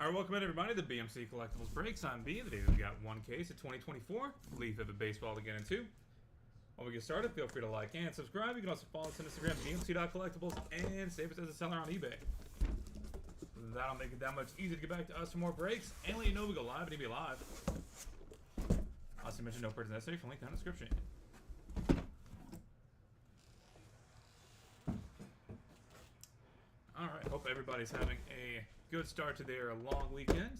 Alright, welcome in everybody to BMC Collectibles Breaks. I'm B. Today we've got one case of 2024 Leaf of a Baseball to get into. While we get started, feel free to like and subscribe. You can also follow us on Instagram, bmc.collectibles, and save us as a seller on eBay. That'll make it that much easier to get back to us for more breaks and let you know we go live and be live. Also mention no purchase necessary from link down in the description. Alright, hope everybody's having a good start to their long weekend.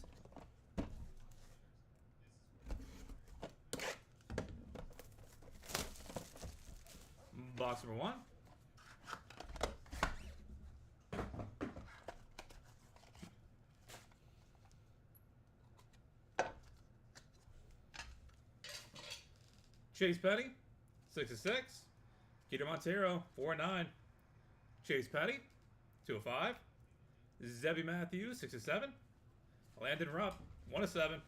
Box number one. Chase Petty, 6/6. Keter Montero, 4/9. Chase Petty, 2/5. Zebby Matthews, 6/7. Landon Rupp, 1/7.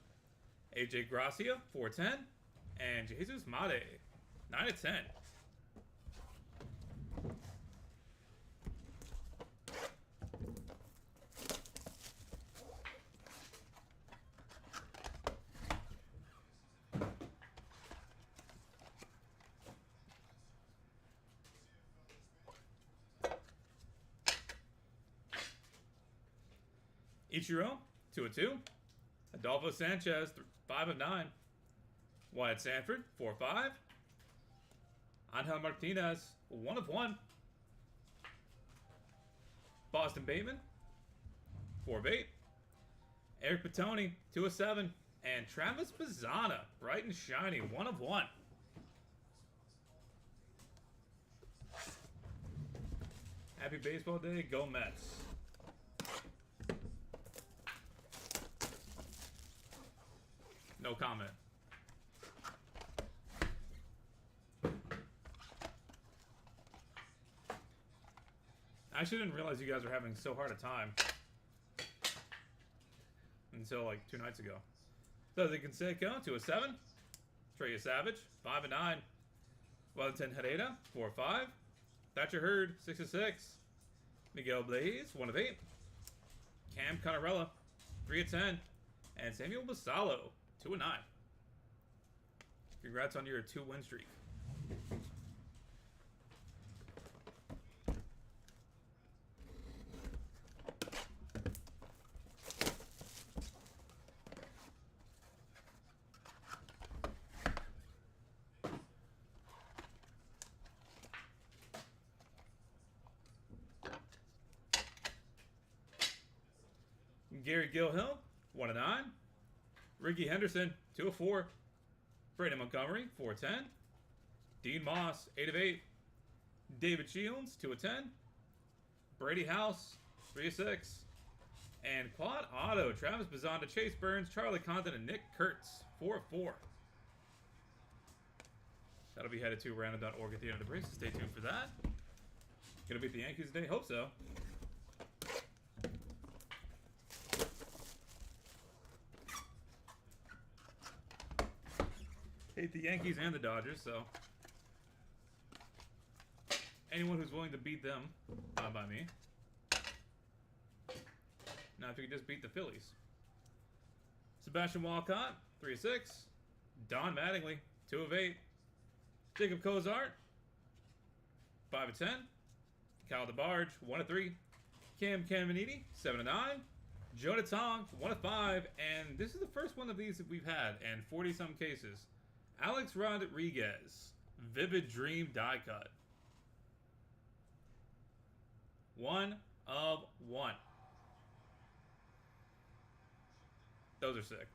AJ Gracia, 4/10. And Jesus Made, 9/10. Ichiro, 2/2. Adolfo Sanchez, 5/9. Wyatt Sanford, 4/5. Angel Martinez, 1/1. Boston Bateman, 4/8. Eric Petoni, 2/7. And Travis Bazzana, bright and shiny, 1/1. Happy Baseball Day, go Mets. No comment. I actually didn't realize you guys were having so hard a time until like 2 nights ago. So the Canseco, 2/7. Trey Savage, 5/9. Wellington Herrera, 4/5. Thatcher Hurd, 6/6. Miguel Blaze, 1/8. Cam Conarella, 3/10. And Samuel Basalo, 2/9. Congrats on your 2-win streak. Gary Gilhill, 1/9. Ricky Henderson, 2/4. Brandon Montgomery, 4/10. Dean Moss, 8/8. David Shields, 2/10. Brady House, 3/6. And quad auto, Travis Bazzana, Chase Burns, Charlie Condon, and Nick Kurtz, 4/4. That'll be headed to random.org at the end of the break, so stay tuned for that. Gonna beat the Yankees today? Hope so. Hate the Yankees and the Dodgers, so anyone who's willing to beat them, not by me. Now if you could just beat the Phillies. Sebastian Walcott, 3/6. Don Mattingly, 2/8. Jacob Cozart, 5/10. Kyle DeBarge, 1/3. Cam Caminiti, 7/9. Jonah Tong, 1/5. And this is the first one of these that we've had, and 40-some cases. Alex Rodriguez, Vivid Dream die cut. 1/1. Those are sick.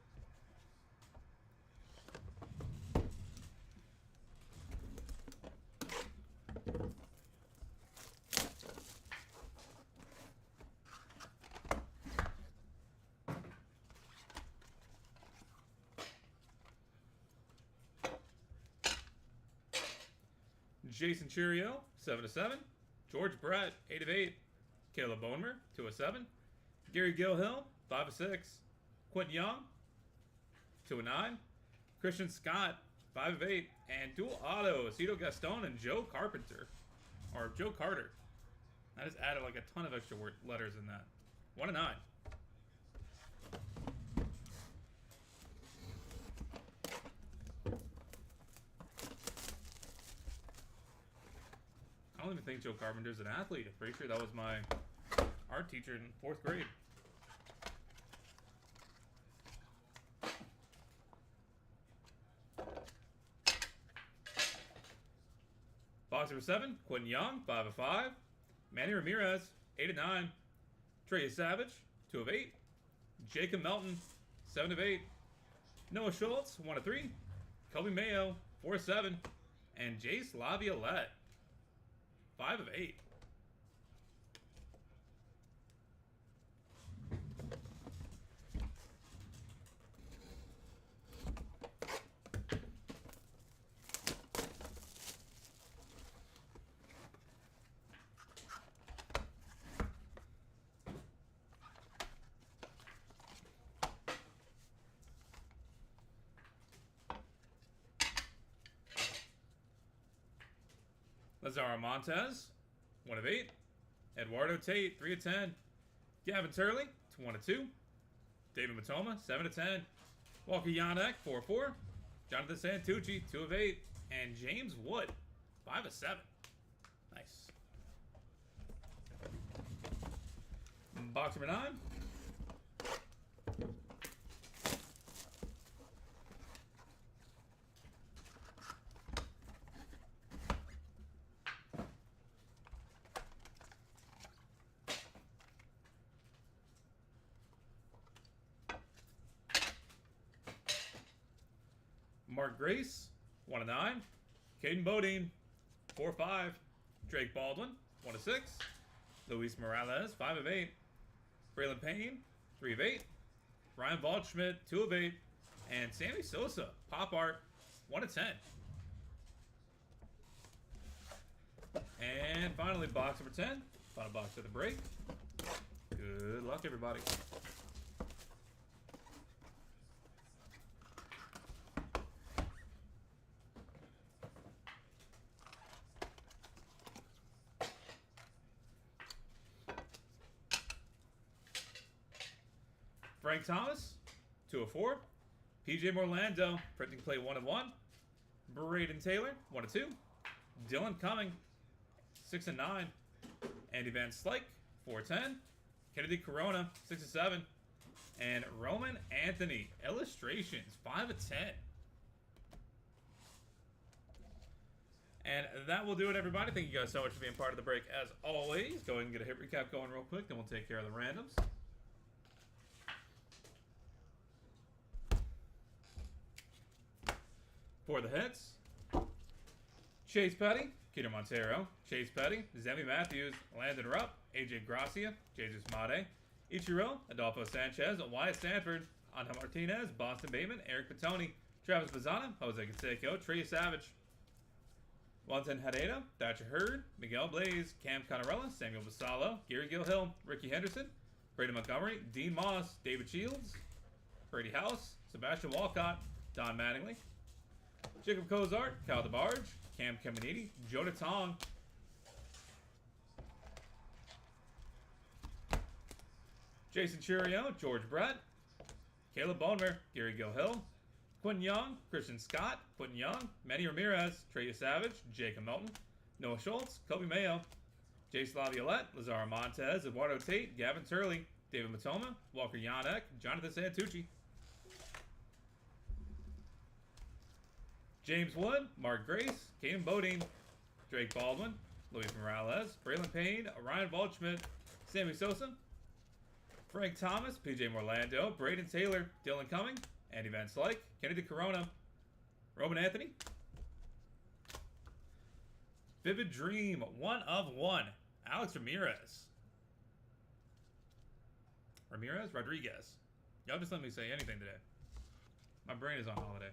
Jason Churio, 7/7. George Brett, 8/8. Caleb Bonemer, 2/7. Gary Gilhill, 5/6. Quentin Young, 2/9. Christian Scott, 5/8. And dual auto, Aceto Gaston and Joe Carpenter. Or Joe Carter. I just added like a ton of extra letters in that. 1/9. don't even think Joe Carpenter's an athlete. I'm pretty sure that was my art teacher in 4th grade. Box number 7, Quentin Young, 5 of 5. Manny Ramirez, 8 of 9. Trey Savage, 2 of 8. Jacob Melton, 7 of 8. Noah Schultz, 1 of 3. Kobe Mayo, 4 of 7. And Jace Laviolette, 5 of 8. Lazaro Montez, 1 of 8. Eduardo Tate, 3 of 10. Gavin Turley, 1 of 2. David Matoma, 7 of 10. Walker Yanek, 4 of 4. Jonathan Santucci, 2 of 8. And James Wood, 5 of 7. Nice. Box number 9. Mark Grace, 1 of 9. Caden Bodine, 4 of 5. Drake Baldwin, 1 of 6. Luis Morales, 5 of 8. Braylon Payne, 3 of 8. Ryan Waldschmidt, 2 of 8. And Sammy Sosa, pop art, 1 of 10. And finally, box number 10. Final box of the break. Good luck, everybody. Frank Thomas, 2 of 4. PJ Morlando, printing play 1 of 1. Braden Taylor, 1 of 2. Dylan Cumming, 6 of 9. Andy Van Slyke, 4 of 10. Kennedy Corona, 6 of 7. And Roman Anthony, illustrations, 5 of 10. And that will do it, everybody. Thank you guys so much for being part of the break. As always, go ahead and get a hit recap going real quick, then we'll take care of the randoms. For the hits, Chase Petty, Keter Montero, Chase Petty, Zemi Matthews, Landon Rupp, AJ Gracia, Jesus Mate, Ichiro, Adolfo Sanchez, Wyatt Stanford, Anja Martinez, Boston Bateman, Eric Petoni, Travis Bazzana, Jose Canseco, Trey Savage, Wellington Hadeda, Thatcher Hurd, Miguel Blaze, Cam Conarella, Samuel Vassallo, Gary Gilhill, Ricky Henderson, Brady Montgomery, Dean Moss, David Shields, Brady House, Sebastian Walcott, Don Mattingly, Jacob Cozart, Kyle DeBarge, Cam Caminiti, Jonah Tong, Jason Churio, George Brett, Caleb Bonemer, Gary Gilhill, Quentin Young, Christian Scott, Quentin Young, Manny Ramirez, Trey Savage, Jacob Melton, Noah Schultz, Kobe Mayo, Jace Laviolette, Lazaro Montez, Eduardo Tate, Gavin Turley, David Matoma, Walker Yanek, Jonathan Santucci, James Wood, Mark Grace, Caden Bodine, Drake Baldwin, Luis Morales, Braylon Payne, Ryan Waldschmidt, Sammy Sosa, Frank Thomas, PJ Morlando, Braden Taylor, Dylan Cumming, Andy Van Slyke, Kennedy Corona, Roman Anthony, Vivid Dream, 1 of 1, Alex Ramirez. Rodriguez. Y'all just let me say anything today. My brain is on holiday.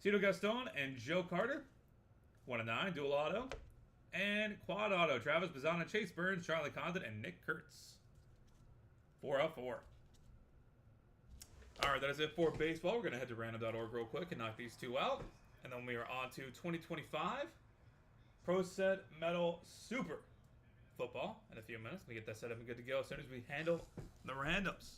Tito Gaston and Joe Carter, 1 of 9, dual auto. And quad auto, Travis Bazzana, Chase Burns, Charlie Condon, and Nick Kurtz. 4 of 4. Alright, that is it for baseball. We're going to head to random.org real quick and knock these two out. And then we are on to 2025 Pro Set Metal Super Football in a few minutes. We get that set up and good to go as soon as we handle the randoms.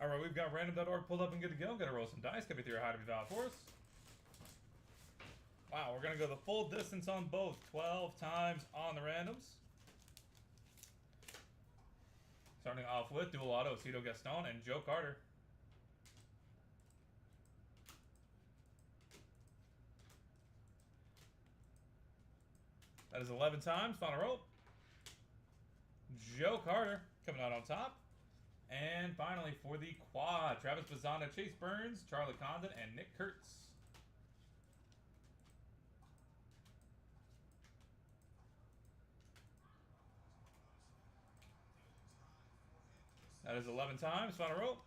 All right, we've got random.org pulled up and good to go. Got to roll some dice. Coming through a high to be valid for us. Wow, we're going to go the full distance on both. 12 times on the randoms. Starting off with dual auto, Cito Gaston and Joe Carter. That is 11 times. Final roll. Joe Carter coming out on top. And finally for the quad, Travis Bazzana, Chase Burns, Charlie Condon, and Nick Kurtz. That is 11 times. Final roll.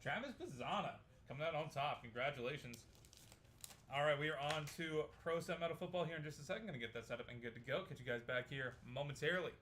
Travis Bazzana coming out on top. Congratulations. All right, we are on to Pro Set Metal Football here in just a second. Going to get that set up and good to go. Catch you guys back here momentarily.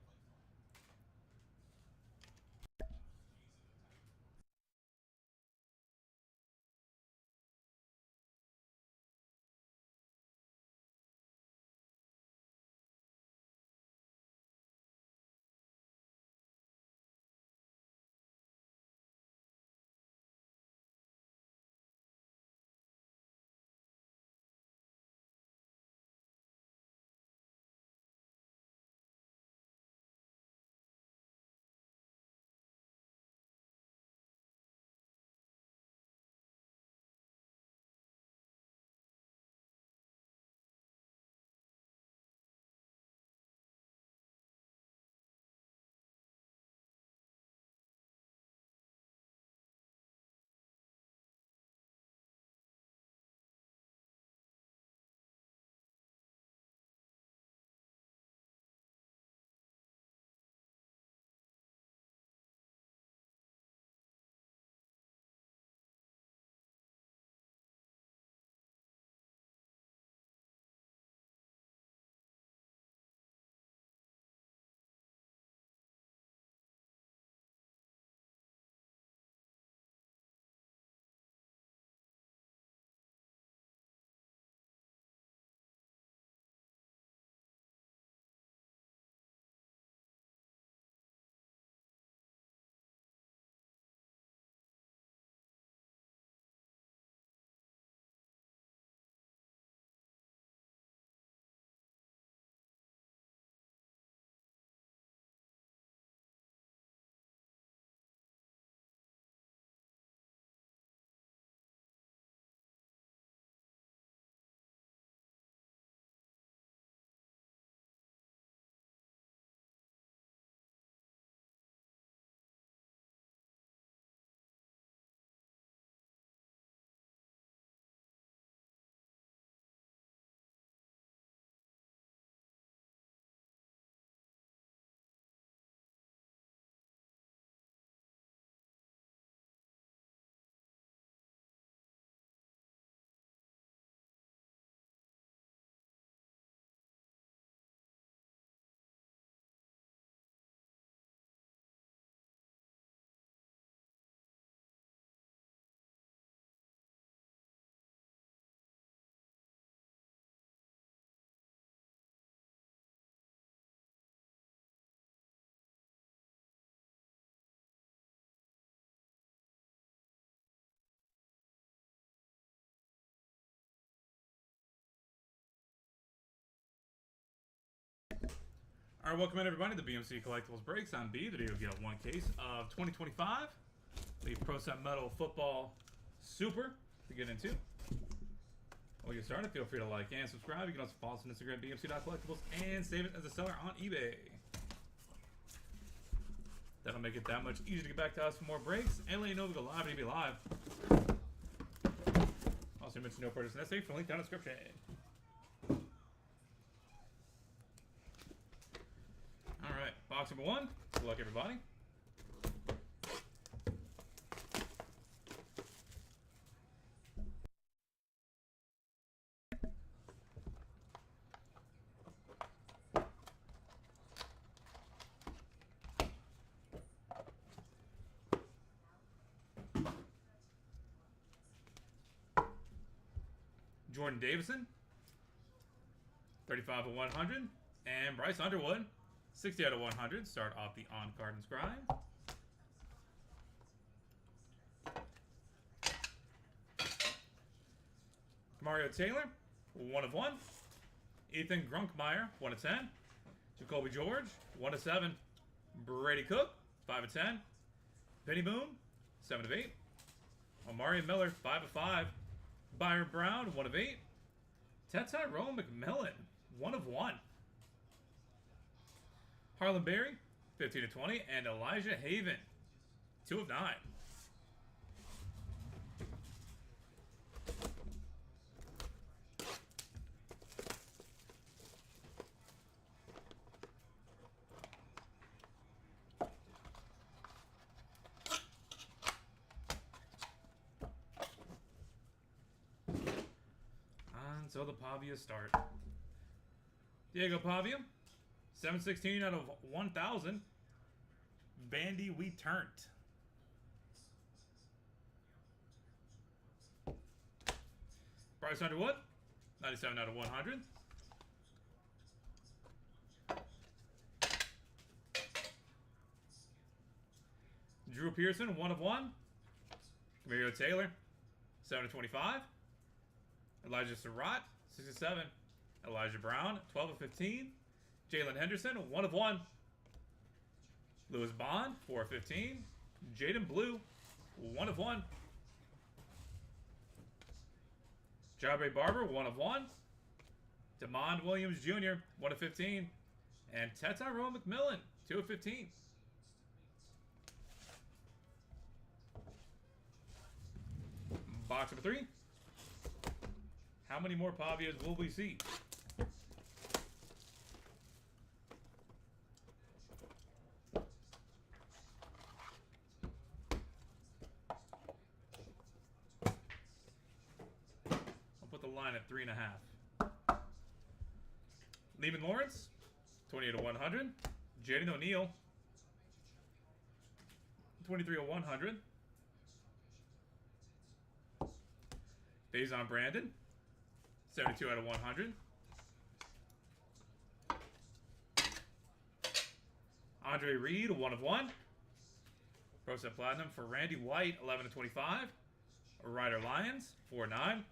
All right, welcome in everybody to the BMC Collectibles Breaks. I'm B. Today we got one case of 2025, the Pro Set Metal Football Super to get into. While you get started, feel free to like and subscribe. You can also follow us on Instagram, bmc.collectibles, and save it as a seller on eBay. That'll make it that much easier to get back to us for more breaks and let you know we go live and be live. Also, mention no purchase necessary for link down in the description. Alright, box number one. Good luck, everybody. Jordan Davison, 35 of 100. And Bryce Underwood, 60 out of 100. Start off the on-card inscribed. Mario Taylor, 1 of 1. Ethan Grunkmeyer, 1 of 10. Jacoby George, 1 of 7. Brady Cook, 5 of 10. Benny Boone, 7 of 8. Amari Miller, 5 of 5. Byron Brown, 1 of 8. Tyrone McMillan, 1 of 1. Harlan Berry, 15 of 20. And Elijah Haven, 2 of 9. Until the Pavia start. Diego Pavia, 716 out of 1,000. Bandy, we turned. Bryce Underwood, 97 out of 100. Drew Pearson, 1 of 1. Mario Taylor, 7 of 25. Elijah Surratt, 6 of 7. Elijah Brown, 12 of 15. Jalen Henderson, 1 of 1. Lewis Bond, 4 of 15. Jaden Blue, 1 of 1. Jabray Barber, 1 of 1. Demond Williams Jr., 1 of 15. And Tyrone McMillan, 2 of 15. Box number 3. How many more Pavias will we see? I'll put the line at 3.5. Lehman Lawrence, 28 of 100. Jaden O'Neal, 23 of 100. Faison Brandon, 72 out of 100. Andre Reed, 1 of 1. Pro Set Platinum for Randy White, 11 of 25. Ryder Lyons, 4 of 9.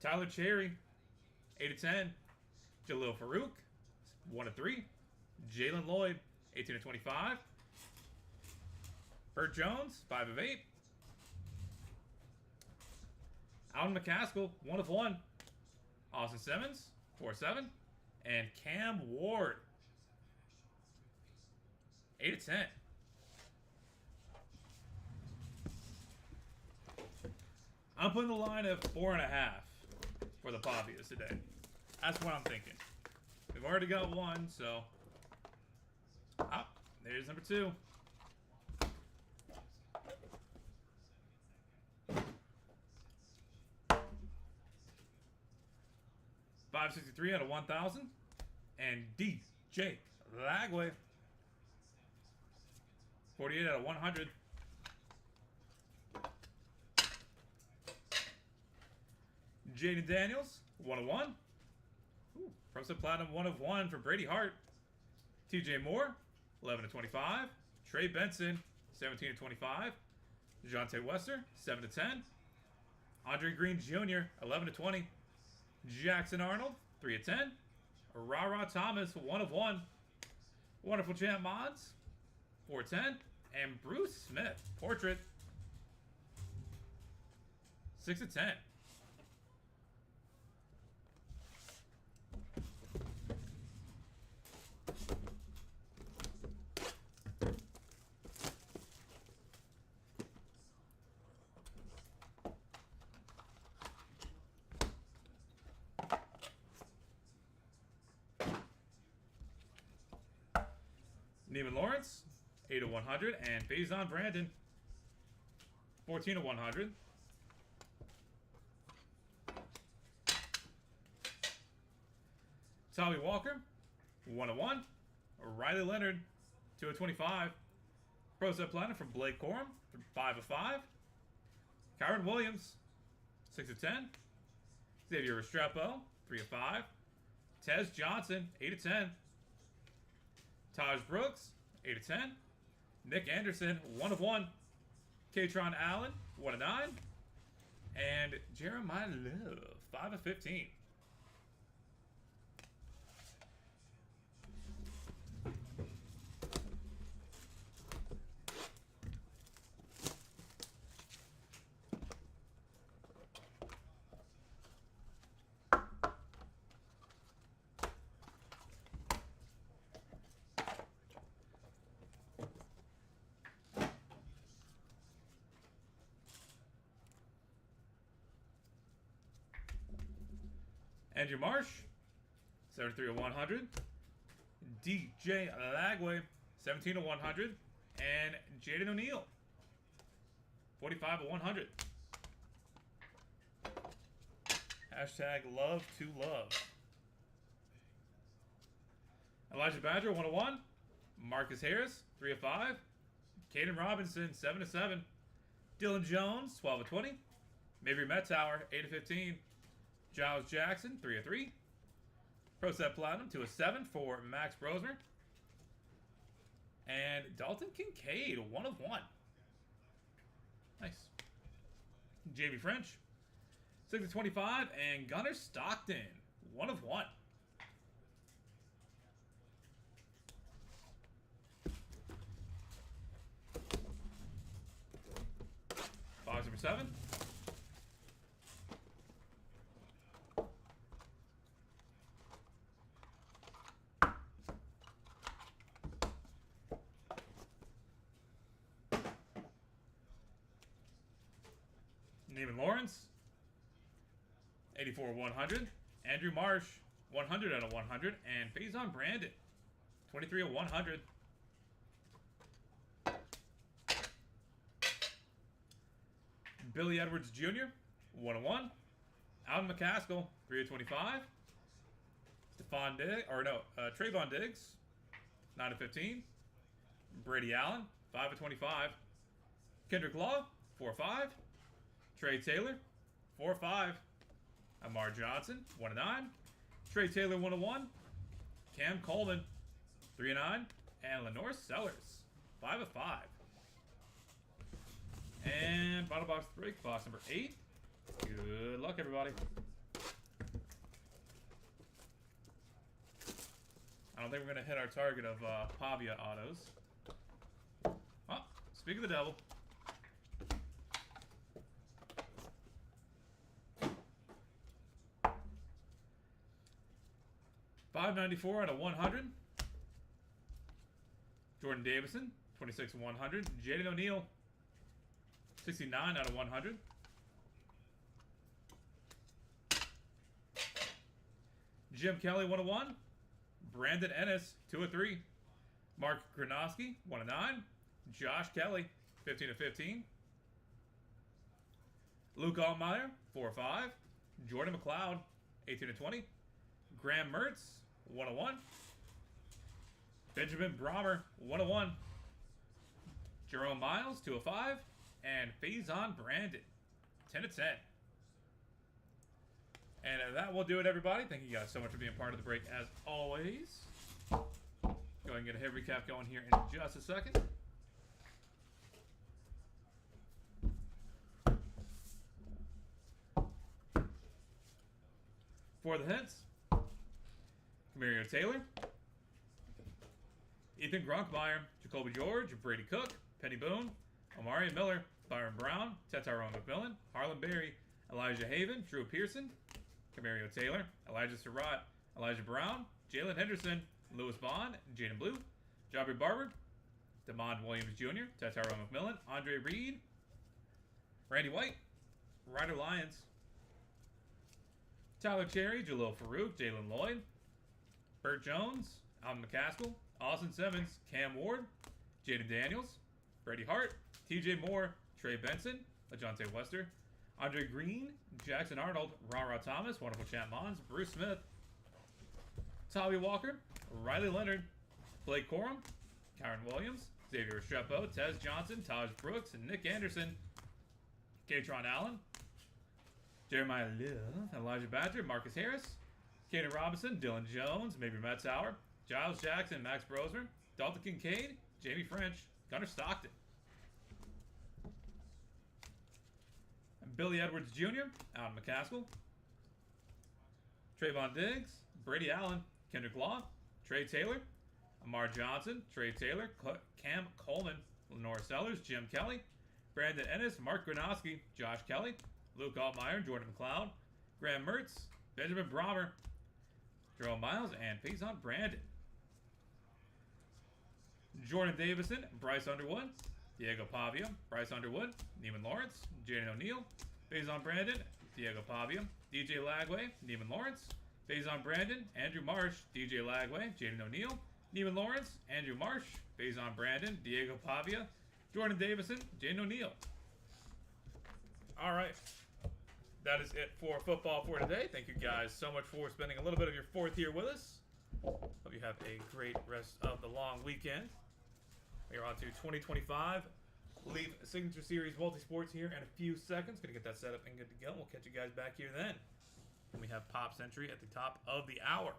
Tyler Cherry, 8 of 10. Jalil Farouk, 1 of 3. Jalen Lloyd, 18 of 25. Bert Jones, 5 of 8. Alden McCaskill, 1 of 1. Austin Simmons, 4 of 7. And Cam Ward, 8 of 10. I'm putting the line at 4.5 for the Pavias today. That's what I'm thinking. We've already got 1, so. Ah, there's number 2. $563 out of 1,000. And DJ Lagway, 48 out of 100. Jaden Daniels, 1 of 1. Pro Set Platinum, 1 of 1 for Brady Hart. TJ Moore, 11 of 25. Trey Benson, 17 of 25. DeJounte Wester, 7 of 10. Andre Green Jr., 11 of 20. Jackson Arnold, 3 of 10. Ra Thomas, 1 of 1. Wonderful Champ Mods, 4 of 10. And Bruce Smith, Portrait, 6 of 10. Neiman Lawrence, 8 of 100. And Faison Brandon, 14 of 100. Tommy Walker, 1 of 1. Riley Leonard, 2 of 25. Pro Set Platinum from Blake Corum, 5 of 5. Kyron Williams, 6 of 10. Xavier Restrepo, 3 of 5. Tez Johnson, 8 of 10. Taj Brooks, 8 of 10. Nick Anderson, 1 of 1. Katron Allen, 1 of 9. And Jeremiah Love, 5 of 15. Andrew Marsh, 73 of 100. DJ Lagway, 17 of 100. And Jaden O'Neal, 45 of 100. Hashtag love to love. Elijah Badger, 1 of 1. Marcus Harris, 3 of 5. Caden Robinson, 7 of 7. Dylan Jones, 12 of 20. Mabry Metzauer, 8 of 15. Giles Jackson, 3 of 3. Pro Set Platinum, 2 of 7 for Max Brosmer. And Dalton Kincaid, 1 of 1. Nice. JB French, 6 of 25. And Gunnar Stockton, 1 of 1. Box number 7. Neiman Lawrence, 84 of 100. Andrew Marsh, 100 out of 100. And Faison Brandon, 23 of 100. Billy Edwards Jr., 1 of 1. Alvin McCaskill, 3 of 25. Trayvon Diggs, 9 of 15. Brady Allen, 5 of 25. Kendrick Law, 4 of 5. Trey Taylor, 4 of 5. Amar Johnson, 1 of 9. Trey Taylor, 1 of 1. Cam Coleman, 3 of 9. And Lenore Sellers, 5 of 5. And bottom box break, box number 8. Good luck, everybody. I don't think we're going to hit our target of Pavia autos. Oh, speak of the devil. $5.94 out of 100. Jordan Davison, 26 of 100. Jaden O'Neal, 69 out of 100. Jim Kelly, 1 of 1. Brandon Ennis, 2 of 3. Mark Gronowski, 1 of 9. Josh Kelly, 15 of 15. Luke Altmaier, 4 of 5. Jordan McLeod, 18 of 20. Graham Mertz, 1 of 1. Benjamin Brommer, 1 of 1. Jerome Miles, 2 of 5. And Faison Brandon, 10 of 10. And that will do it, everybody. Thank you guys so much for being part of the break, as always. Go ahead and get a hit recap going here in just a second. For the hits, Camario Taylor, Ethan Gronkmeyer, Jacoby George, Brady Cook, Penny Boone, Omari Miller, Byron Brown, Tyrone McMillan, Harlan Berry, Elijah Haven, Drew Pearson, Camario Taylor, Elijah Surratt, Elijah Brown, Jalen Henderson, Lewis Bond, Jaden Blue, Jabari Barber, Damond Williams Jr., Tyrone McMillan, Andre Reed, Randy White, Ryder Lyons, Tyler Cherry, Jalil Farouk, Jalen Lloyd, Burt Jones, Alvin McCaskill, Austin Simmons, Cam Ward, Jaden Daniels, Brady Hart, TJ Moore, Trey Benson, LaJohntay Wester, Andre Green, Jackson Arnold, Ra Thomas, Wonderful Champ Mons, Bruce Smith, Tommy Walker, Riley Leonard, Blake Corum, Kyron Williams, Xavier Restrepo, Tez Johnson, Taj Brooks, and Nick Anderson, Katron Allen, Jeremiah Love, Elijah Badger, Marcus Harris, Kaden Robinson, Dylan Jones, Mabry Metzauer, Giles Jackson, Max Brosmer, Dalton Kincaid, Jamie French, Gunnar Stockton, Billy Edwards Jr., Alan McCaskill, Trayvon Diggs, Brady Allen, Kendrick Law, Trey Taylor, Amar Johnson, Trey Taylor, Cam Coleman, Lenore Sellers, Jim Kelly, Brandon Ennis, Mark Gronowski, Josh Kelly, Luke Altmaier, Jordan McLeod, Graham Mertz, Benjamin Brommer, Jerome Miles, and Payson Brandon. Jordan Davison, Bryce Underwood, Diego Pavia, Bryce Underwood, Neiman Lawrence, Jaden O'Neal, Payson Brandon, Diego Pavia, DJ Lagway, Neiman Lawrence, Payson Brandon, Andrew Marsh, DJ Lagway, Jaden O'Neal, Neiman Lawrence, Andrew Marsh, Payson Brandon, Diego Pavia, Jordan Davison, Jaden O'Neal. All right. That is it for football for today. Thank you guys so much for spending a little bit of your 4th year with us. Hope you have a great rest of the long weekend. We are on to 2025 Leaf Signature Series Multisports here in a few seconds. Going to get that set up and good to go. We'll catch you guys back here then. And we have Pop Century at the top of the hour.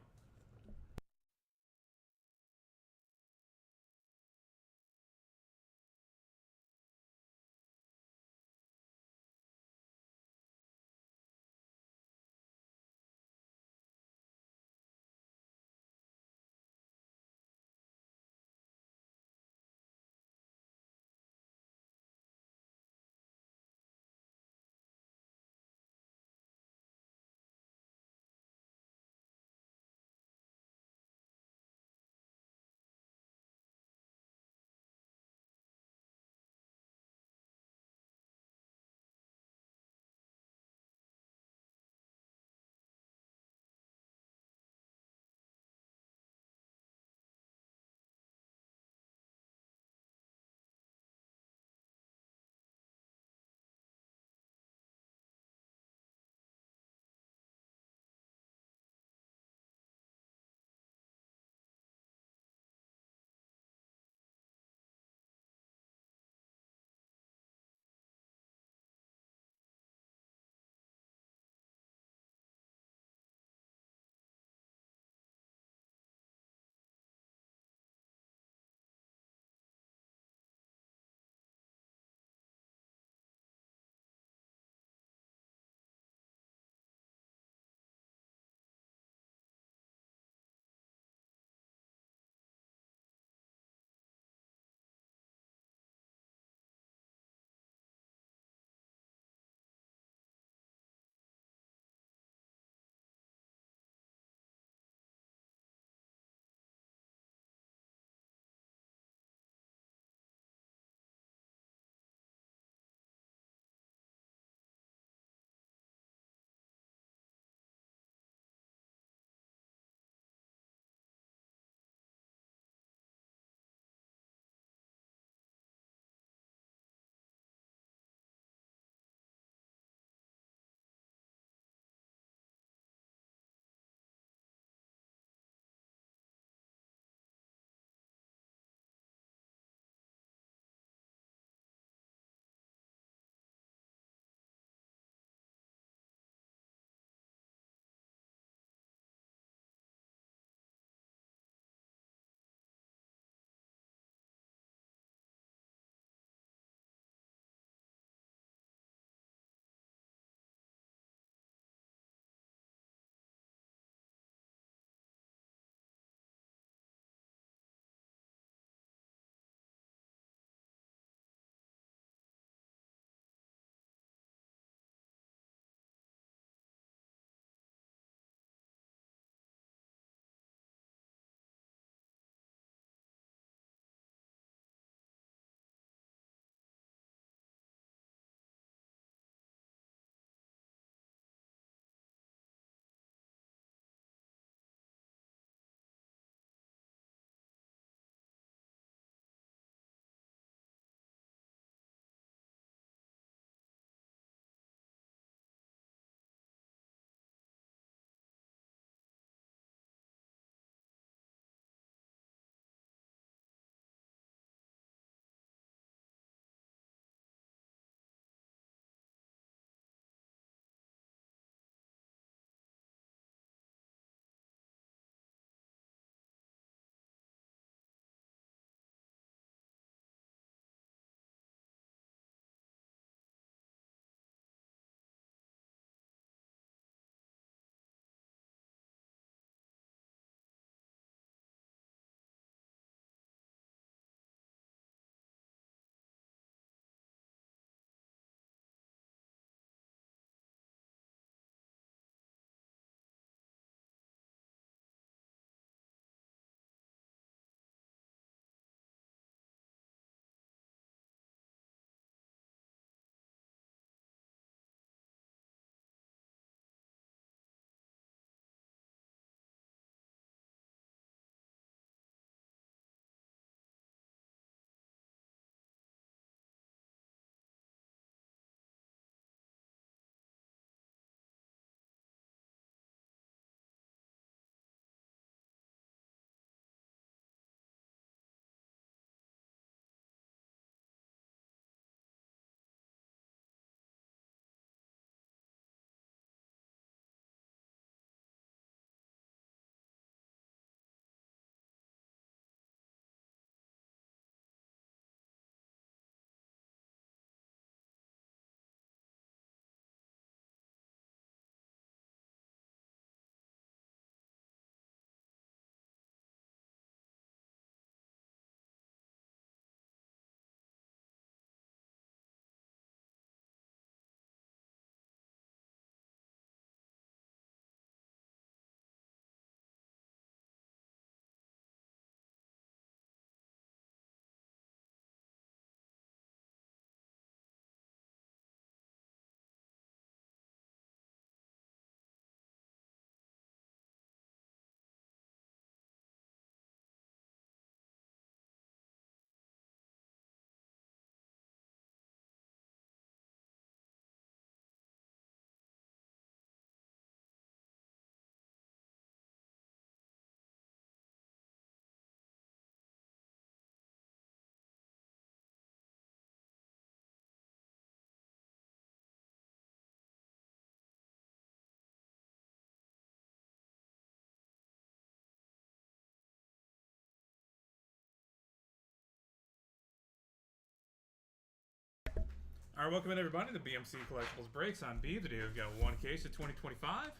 Alright, welcome in everybody to BMC Collectibles Breaks on B. Today we've got one case of 2025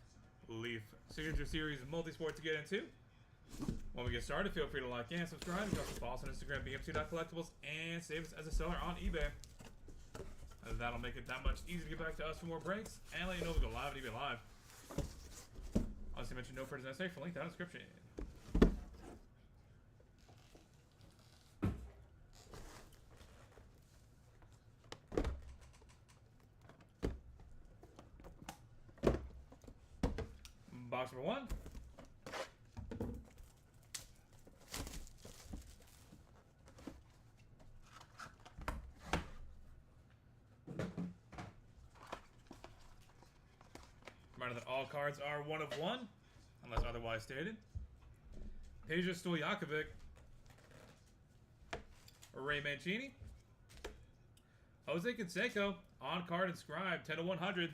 Leaf Signature Series Multisport to get into. When we get started, feel free to like and subscribe. You can also follow us on Instagram, bmc.collectibles, and save us as a seller on eBay. That'll make it that much easier to get back to us for more breaks and let you know we go live at eBay Live. Obviously, mention no purchase necessary for link down in the description. Box number 1. Reminder that all cards are 1 of 1, unless otherwise stated. Peja Stojakovic, Ray Mancini, Jose Canseco, on card inscribed 10 of 100.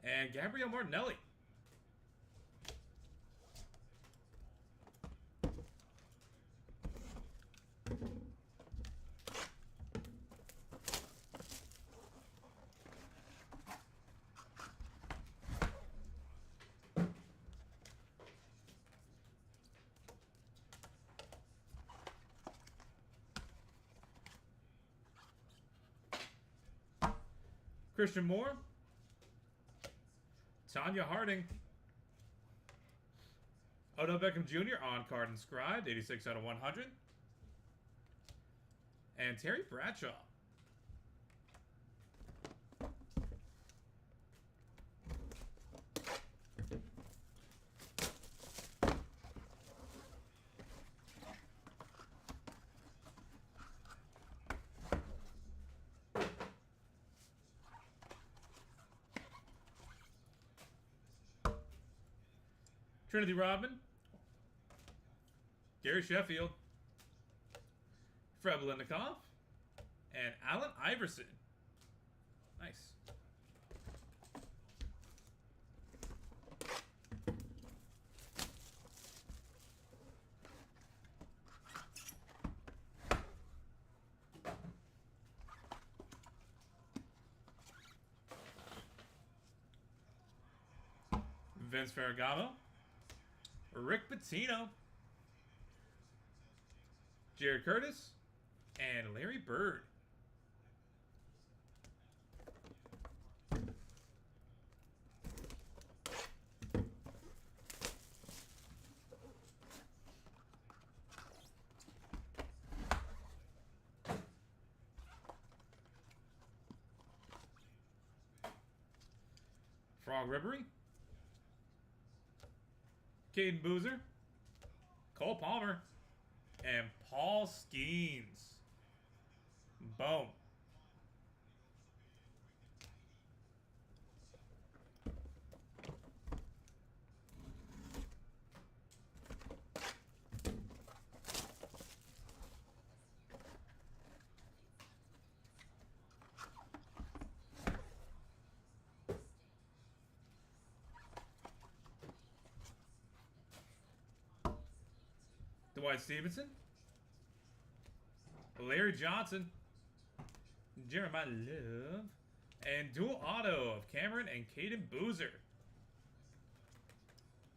And Gabriel Martinelli. Christian Moore, Tanya Harding, Odell Beckham Jr. on card inscribed, 86 out of 100. And Terry Bradshaw. Trinity Rodman, Gary Sheffield, Fred Blendikoff, and Allen Iverson. Nice. Vince Ferragamo, Rick Pitino, Jared Curtis, and Larry Bird. Frog Ribery, Caden Boozer, Cole Palmer, and Paul Skeens. Boom. Dwight Stevenson, Larry Johnson, Jeremiah Love, and dual auto of Cameron and Caden Boozer.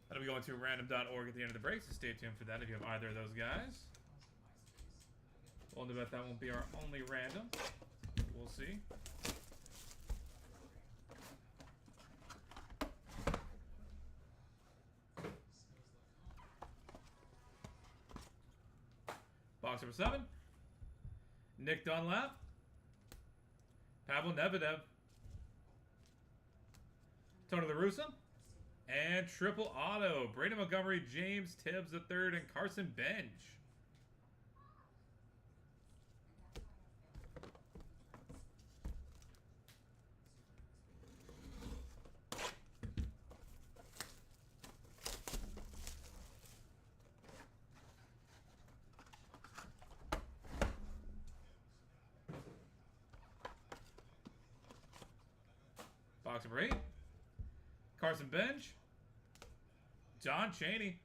That'll be going to random.org at the end of the break, so stay tuned for that if you have either of those guys. We'll bet that won't be our only random. We'll see. Box number 7. Nick Dunlap, Pavel Nevedev, Tony La Russa, and triple auto, Brandon Montgomery, James Tibbs III, and Carson Bench. Box number 8. Carson Bench, John Chaney,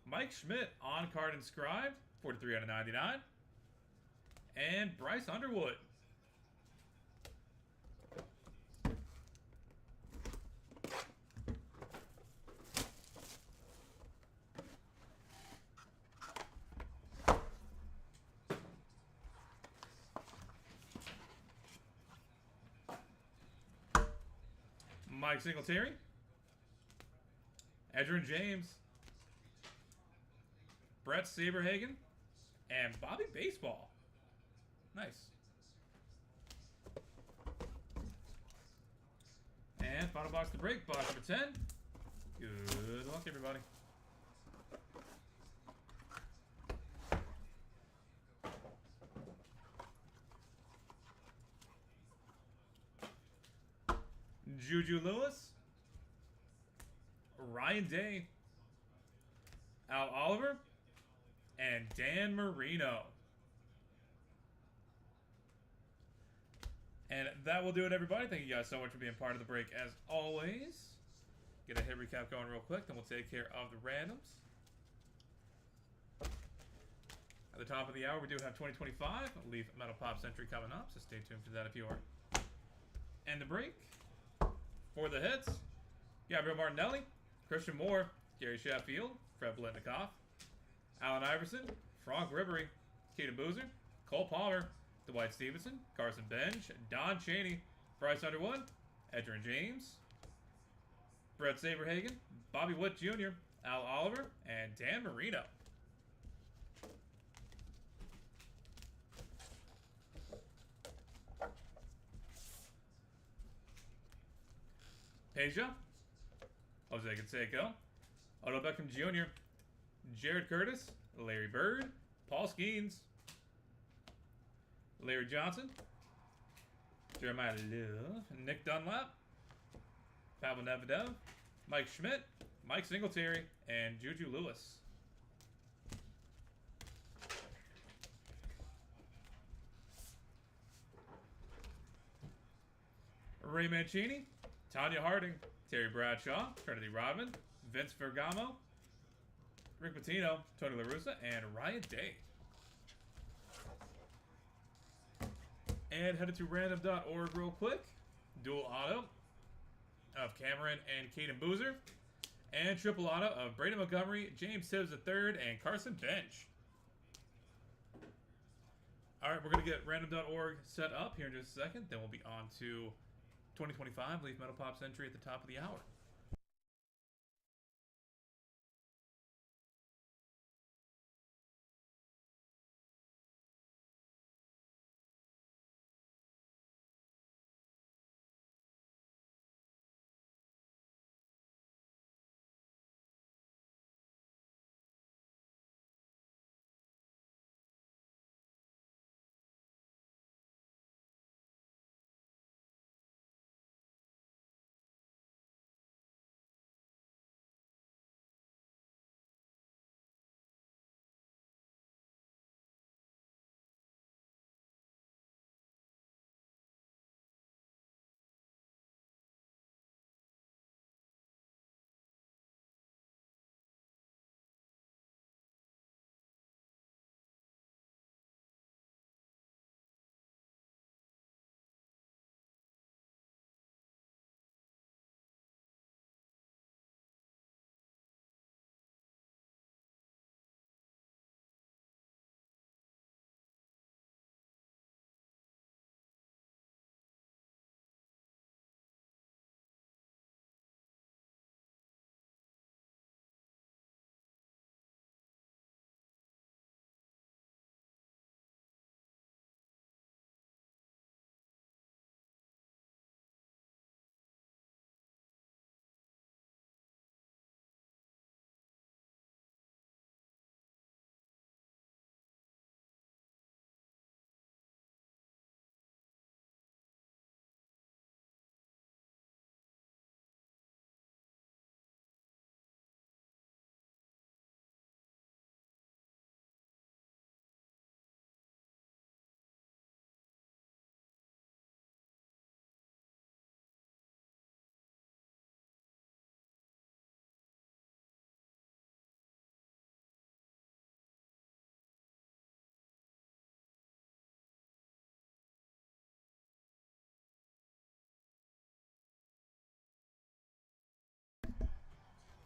Mike Schmidt on card inscribed, 43 out of 99. And Bryce Underwood. Mike Singletary. Edgerrin James. Brett Saberhagen. And Bobby Baseball. Nice. And final box to break. Box number 10. Good luck, everybody. Juju Lewis. Ryan Day. Al Oliver. And Dan Marino. And that will do it, everybody. Thank you guys so much for being part of the break, as always. Get a hit recap going real quick, then we'll take care of the randoms. At the top of the hour, we do have 2025 Leaf Metal Pop Century coming up, so stay tuned for that if you are. And the break for the hits, Gabriel Martinelli, Christian Moore, Gary Sheffield, Fred Blitnikoff, Allen Iverson, Frank Ribery, Keaton Boozer, Cole Palmer, Dwight Stevenson, Carson Bench, Don Chaney, Bryce Underwood, Edgerrin James, Brett Saberhagen, Bobby Witt Jr., Al Oliver, and Dan Marino. Peja, Jose Canseco, Odell Beckham Jr., Jared Curtis, Larry Bird, Paul Skeens, Larry Johnson, Jeremiah Love, Nick Dunlap, Pavel Nedved, Mike Schmidt, Mike Singletary, and Juju Lewis. Ray Mancini, Tanya Harding, Terry Bradshaw, Trinity Rodman, Vince Fergamo, Rick Pitino, Tony La Russa, and Ryan Day. And headed to random.org real quick. Dual auto of Cameron and Caden Boozer. And triple auto of Brady Montgomery, James Tibbs III, and Carson Bench. Alright, we're going to get random.org set up here in just a second. Then we'll be on to 2025 Leaf Metal Pop Century at the top of the hour.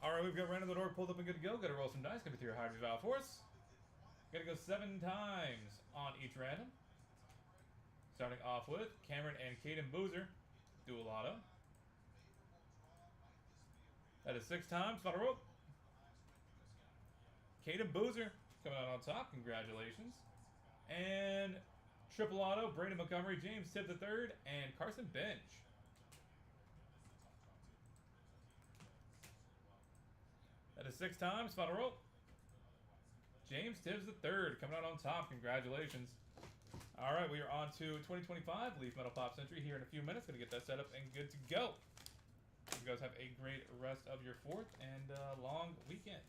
All right, we've got random the door pulled up and good to go. Got to roll some dice. Got to through your hard valve force. Got to go 7 times on each random. Starting off with Cameron and Caden Boozer. Dual auto. That is 6 times. Final roll. Caden Boozer coming out on top. Congratulations. And triple auto. Brandon Montgomery, James Tipp III, and Carson Bench. That is 6 times. Final roll. James Tibbs III coming out on top. Congratulations. All right, we are on to 2025 Leaf Metal Pop Century here in a few minutes. Going to get that set up and good to go. You guys have a great rest of your 4th and long weekend.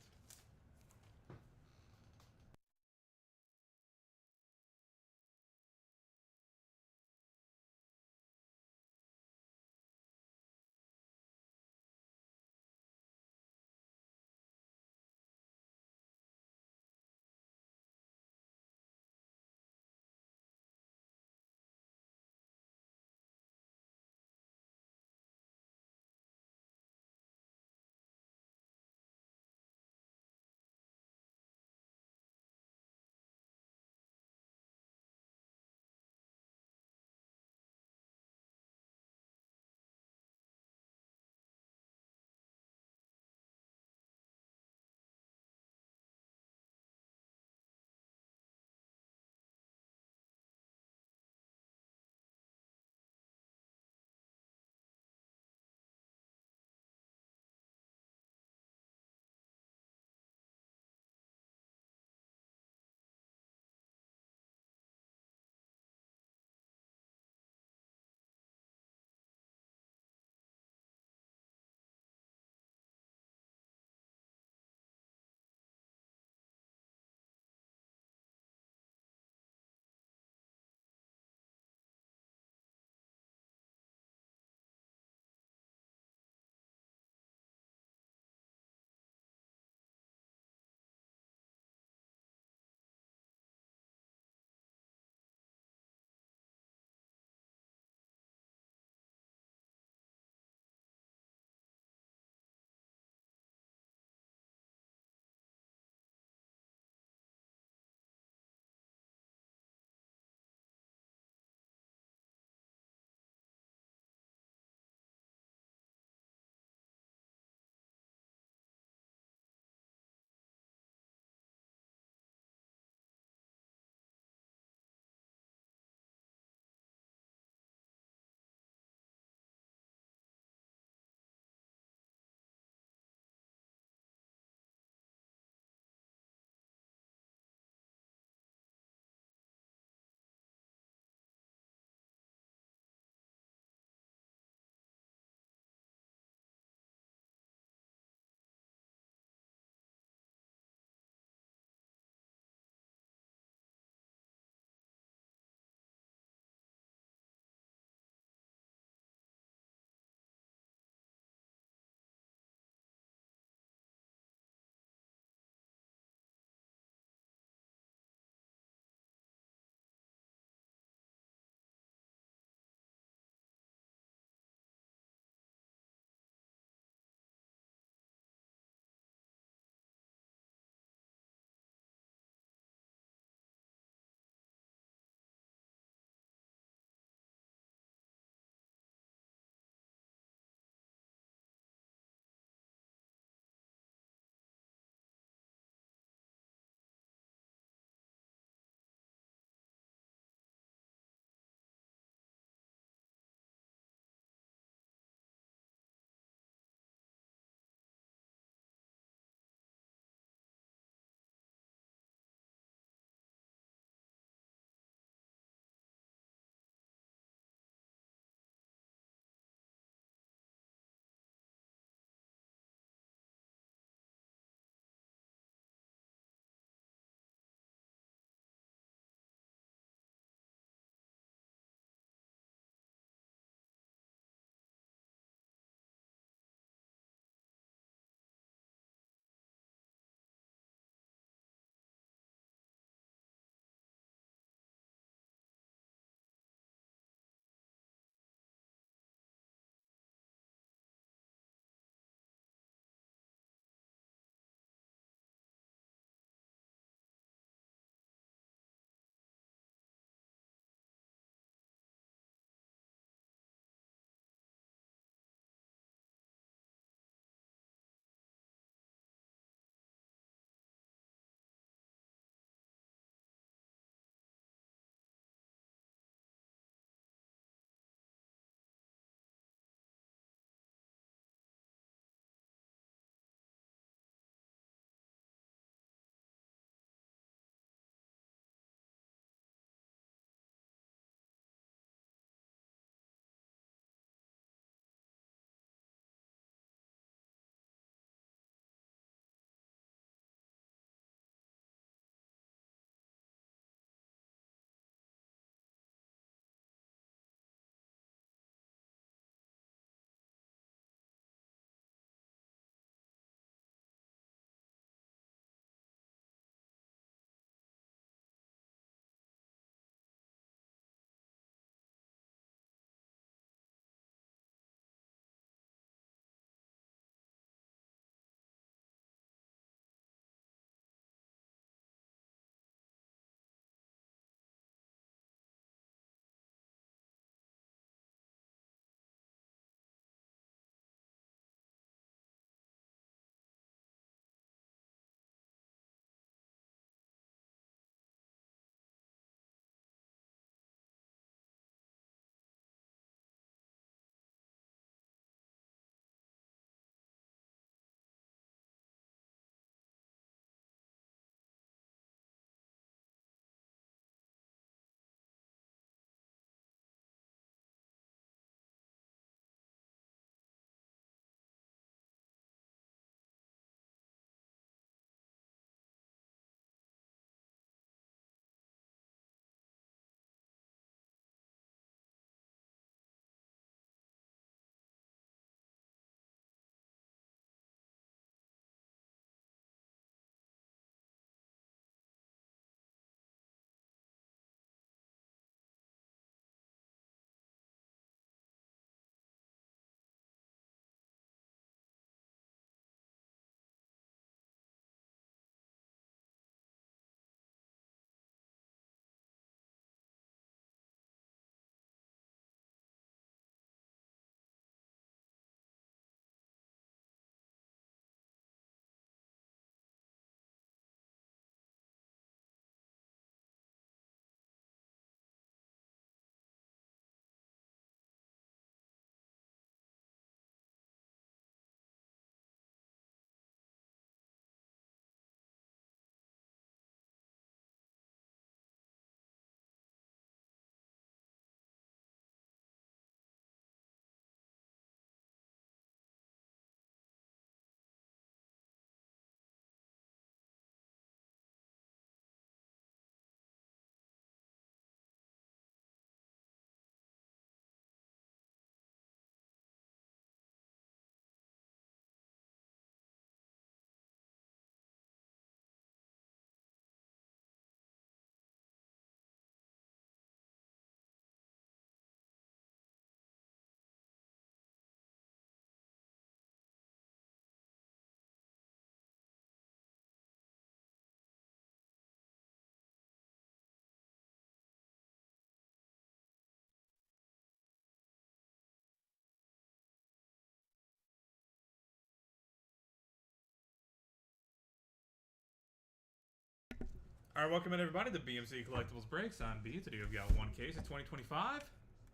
Alright, welcome in everybody to BMC Collectibles Breaks on B. Today we've got one case of 2025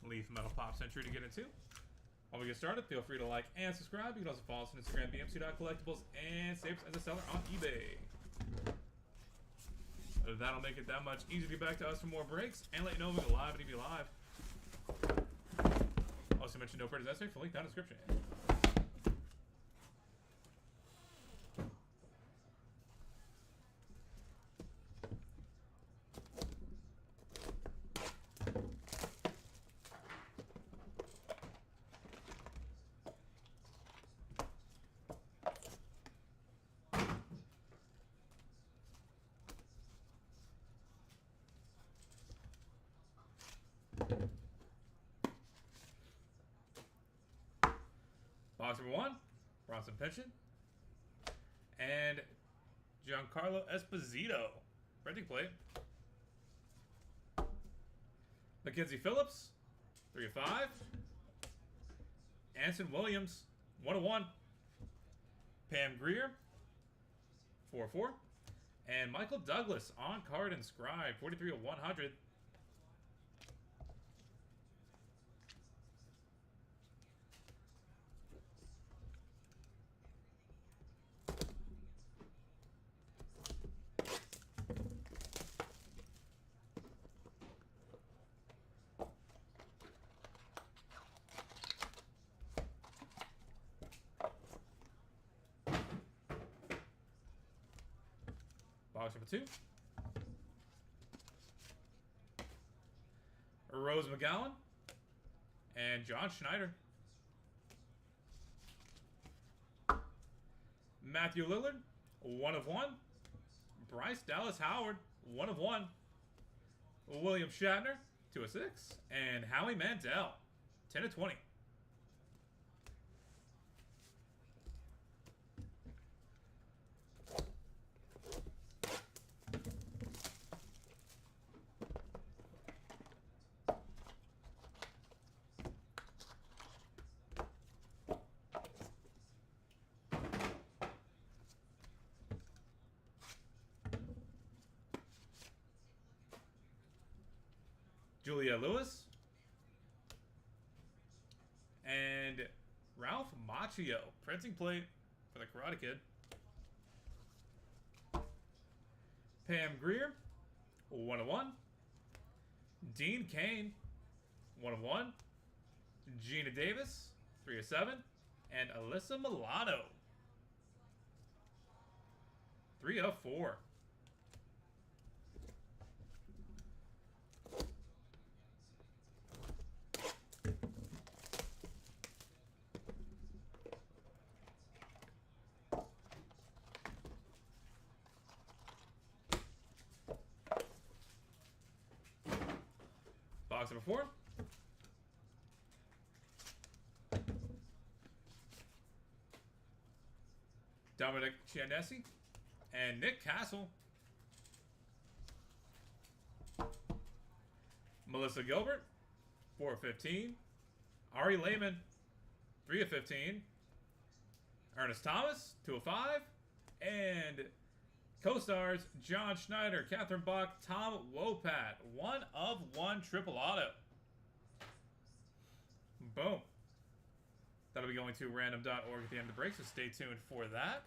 Leaf Metal Pop Century to get into. While we get started, feel free to like and subscribe. You can also follow us on Instagram, bmc.collectibles, and save us as a seller on eBay. That'll make it that much easier to get back to us for more breaks and let you know when we go live and EB Live. Also mention no purchase necessary for link down in the description. Box number 1, Bronson Pension, and Giancarlo Esposito, printing plate. Mackenzie Phillips, 3 of 5. Anson Williams, 1 of 1. Pam Grier, 4 of 4. And Michael Douglas on card inscribed, 43 of 100. Box number 2. Rose McGowan and John Schneider. Matthew Lillard, 1 of 1. Bryce Dallas Howard, 1 of 1. William Shatner, 2 of 6. And Howie Mandel, 10 of 20. Julia Lewis and Ralph Macchio, printing plate for the Karate Kid. Pam Grier, 1 of 1. Dean Kane, 1 of 1. Gina Davis, 3 of 7. And Alyssa Milano, 3 of 4. Box number 4. Dominic Chianesi and Nick Castle. Melissa Gilbert, 4 of 15. Ari Lehman, 3 of 15. Ernest Thomas, 2 of 5. And co-stars John Schneider, Catherine Bach, Tom Wopat, 1 of 1 triple auto. Boom. That'll be going to random.org at the end of the break, so stay tuned for that.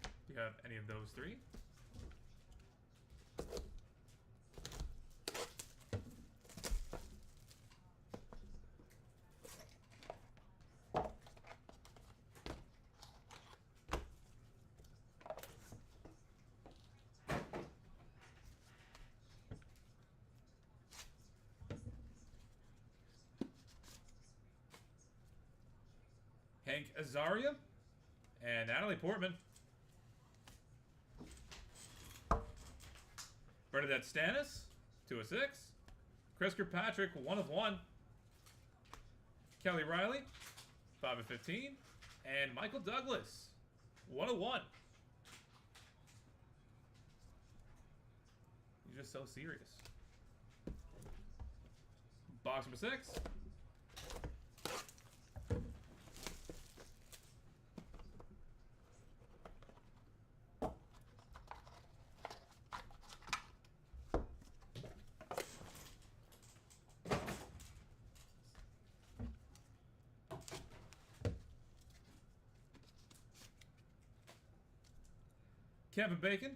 If you have any of those 3. Hank Azaria and Natalie Portman. Bernadette Stannis, 2 of 6. Chris Kirkpatrick, 1 of 1. Kelly Riley, 5 of 15. And Michael Douglas, 1 of 1. You're just so serious. Box number 6. Kevin Bacon.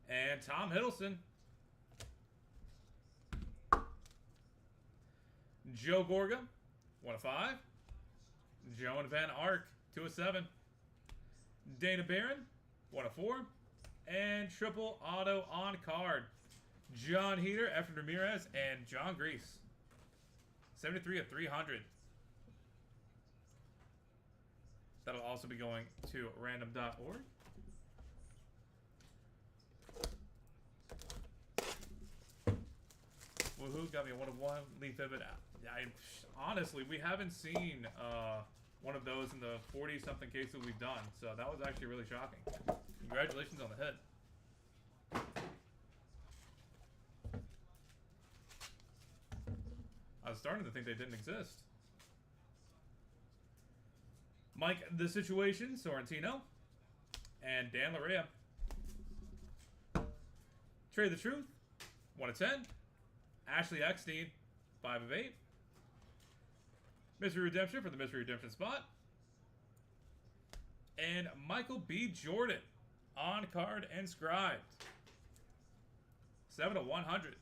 And Tom Hiddleston. Joe Gorga, 1 of 5. Joan Van Ark, 2 of 7. Dana Barron, 1 of 4. And triple auto on card. John Heater, Efren Ramirez, and John Grease. 73 of 300. That'll also be going to random.org. Woohoo, got me a 1 of 1. Lee Fibbett. Honestly, we haven't seen one of those in the 40-something cases we've done. So that was actually really shocking. Congratulations on the hit. I was starting to think they didn't exist. Mike, The Situation, Sorrentino. And Dan Larea. Trade the Truth, 1 of 10. Ashley Eckstein, 5 of 8. Mystery Redemption for the Mystery Redemption spot. And Michael B. Jordan, on card inscribed. 7 of 100.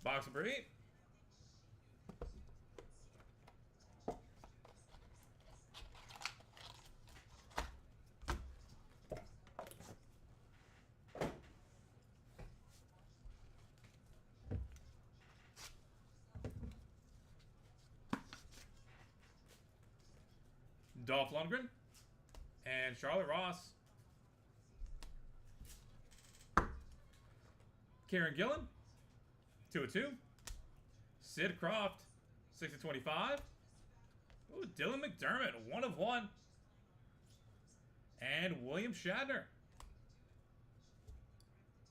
Box number 8. Dolph Lundgren and Charlotte Ross. Karen Gillan, 2 of 2. Sid Croft, 6 of 25. Ooh, Dylan McDermott, 1 of 1. And William Shatner,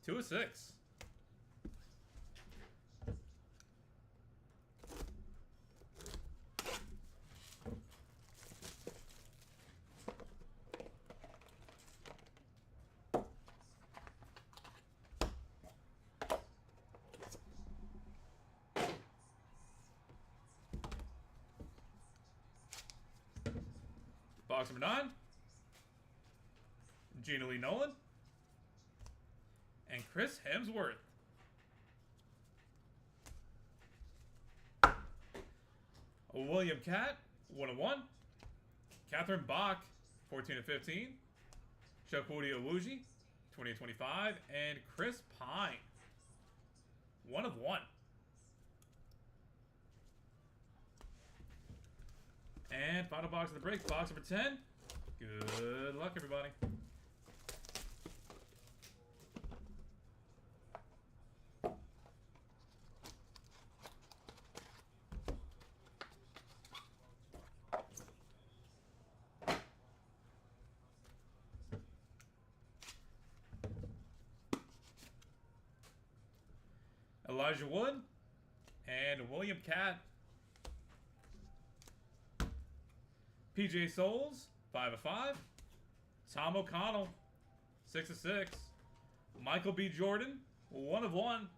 2 of 6. Box number 9. Gina Lee Nolan. And Chris Hemsworth. William Catt, 1 of 1. Catherine Bach, 14 of 15. Chukwudi Owuji, 20 of 25. And Chris Pine, 1 of 1. And final box of the break, box number 10. Good luck, everybody. Elijah Wood and William Catt. PJ Souls, 5 of 5. Tom O'Connell, 6 of 6. Michael B. Jordan, 1 of 1.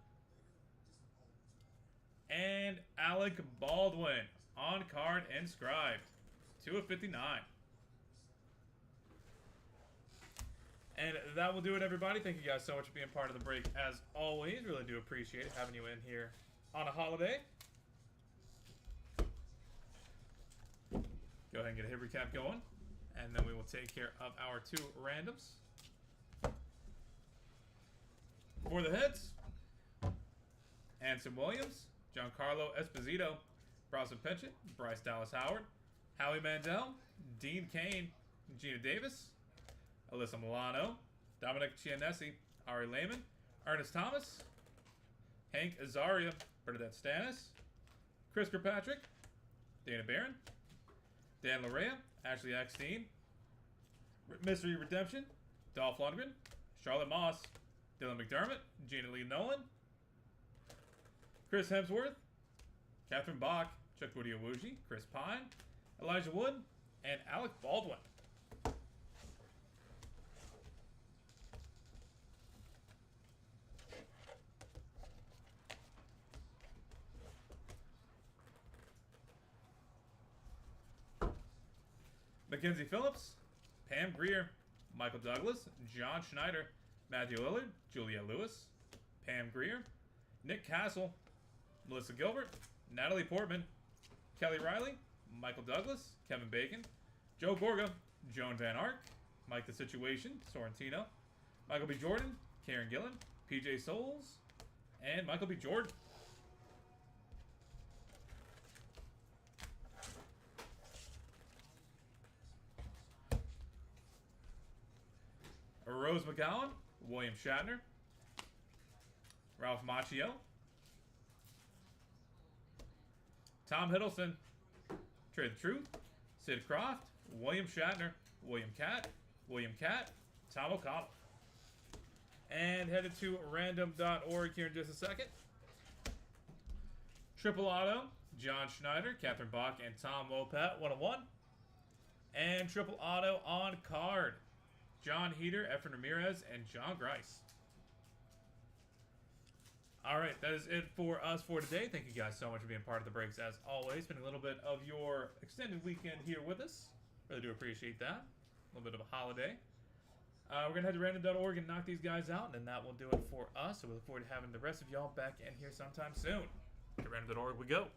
And Alec Baldwin, on card inscribed, 2 of 59. And that will do it, everybody. Thank you guys so much for being part of the break. As always, really do appreciate it having you in here on a holiday. Go ahead and get a hit recap going, and then we will take care of our 2 randoms. For the hits, Anson Williams, Giancarlo Esposito, Bronson Pinchot, Bryce Dallas Howard, Howie Mandel, Dean Cain, Gina Davis, Alyssa Milano, Dominic Chianesi, Ari Lehman, Ernest Thomas, Hank Azaria, Bernadette Stannis, Chris Kirkpatrick, Dana Barron, Dan Larea, Ashley Eckstein, Mystery Redemption, Dolph Lundgren, Charlotte Moss, Dylan McDermott, Gina Lee Nolan, Chris Hemsworth, Catherine Bach, Chukwudi Owuji, Chris Pine, Elijah Wood, and Alec Baldwin. Mackenzie Phillips, Pam Grier, Michael Douglas, John Schneider, Matthew Lillard, Juliette Lewis, Pam Grier, Nick Castle, Melissa Gilbert, Natalie Portman, Kelly Riley, Michael Douglas, Kevin Bacon, Joe Gorga, Joan Van Ark, Mike The Situation, Sorrentino, Michael B. Jordan, Karen Gillen, PJ Souls, and Michael B. Jordan. Rose McGowan, William Shatner, Ralph Macchio, Tom Hiddleston, Trey the Truth, Sid Croft, William Shatner, William Catt, Tom O'Connell. And headed to random.org here in just a second. Triple Auto, John Schneider, Catherine Bach, and Tom Wopat, 101. And Triple Auto on card, John Heater, Efren Ramirez, and John Grice. All right, that is it for us for today. Thank you guys so much for being part of the breaks, as always. Spending a little bit of your extended weekend here with us. Really do appreciate that. A little bit of a holiday. We're going to head to random.org and knock these guys out, and then that will do it for us. So we look forward to having the rest of y'all back in here sometime soon. To random.org we go.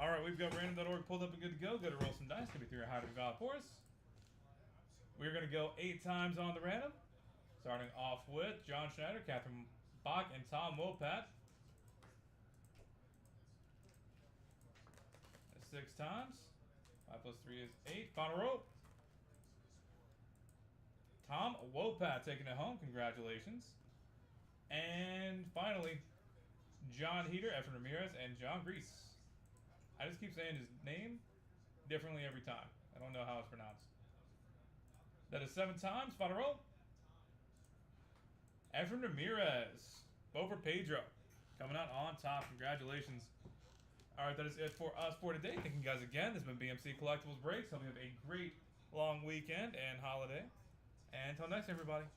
All right, we've got random.org pulled up and good to go. Go to roll some dice. Going to be through your high to God for us. We're going to go 8 times on the random. Starting off with John Schneider, Catherine Bach, and Tom Wopat. 6 times. 5 plus 3 is 8. Final roll. Tom Wopat taking it home. Congratulations. And finally, John Heater, Efren Ramirez, and John Grice. I just keep saying his name differently every time. I don't know how it's pronounced. That is 7 times. Final roll. Efren Ramirez. Over Pedro. Coming out on top. Congratulations. Alright, that is it for us for today. Thank you guys again. This has been BMC Collectibles Breaks. Hope you have a great long weekend and holiday. And until next, everybody.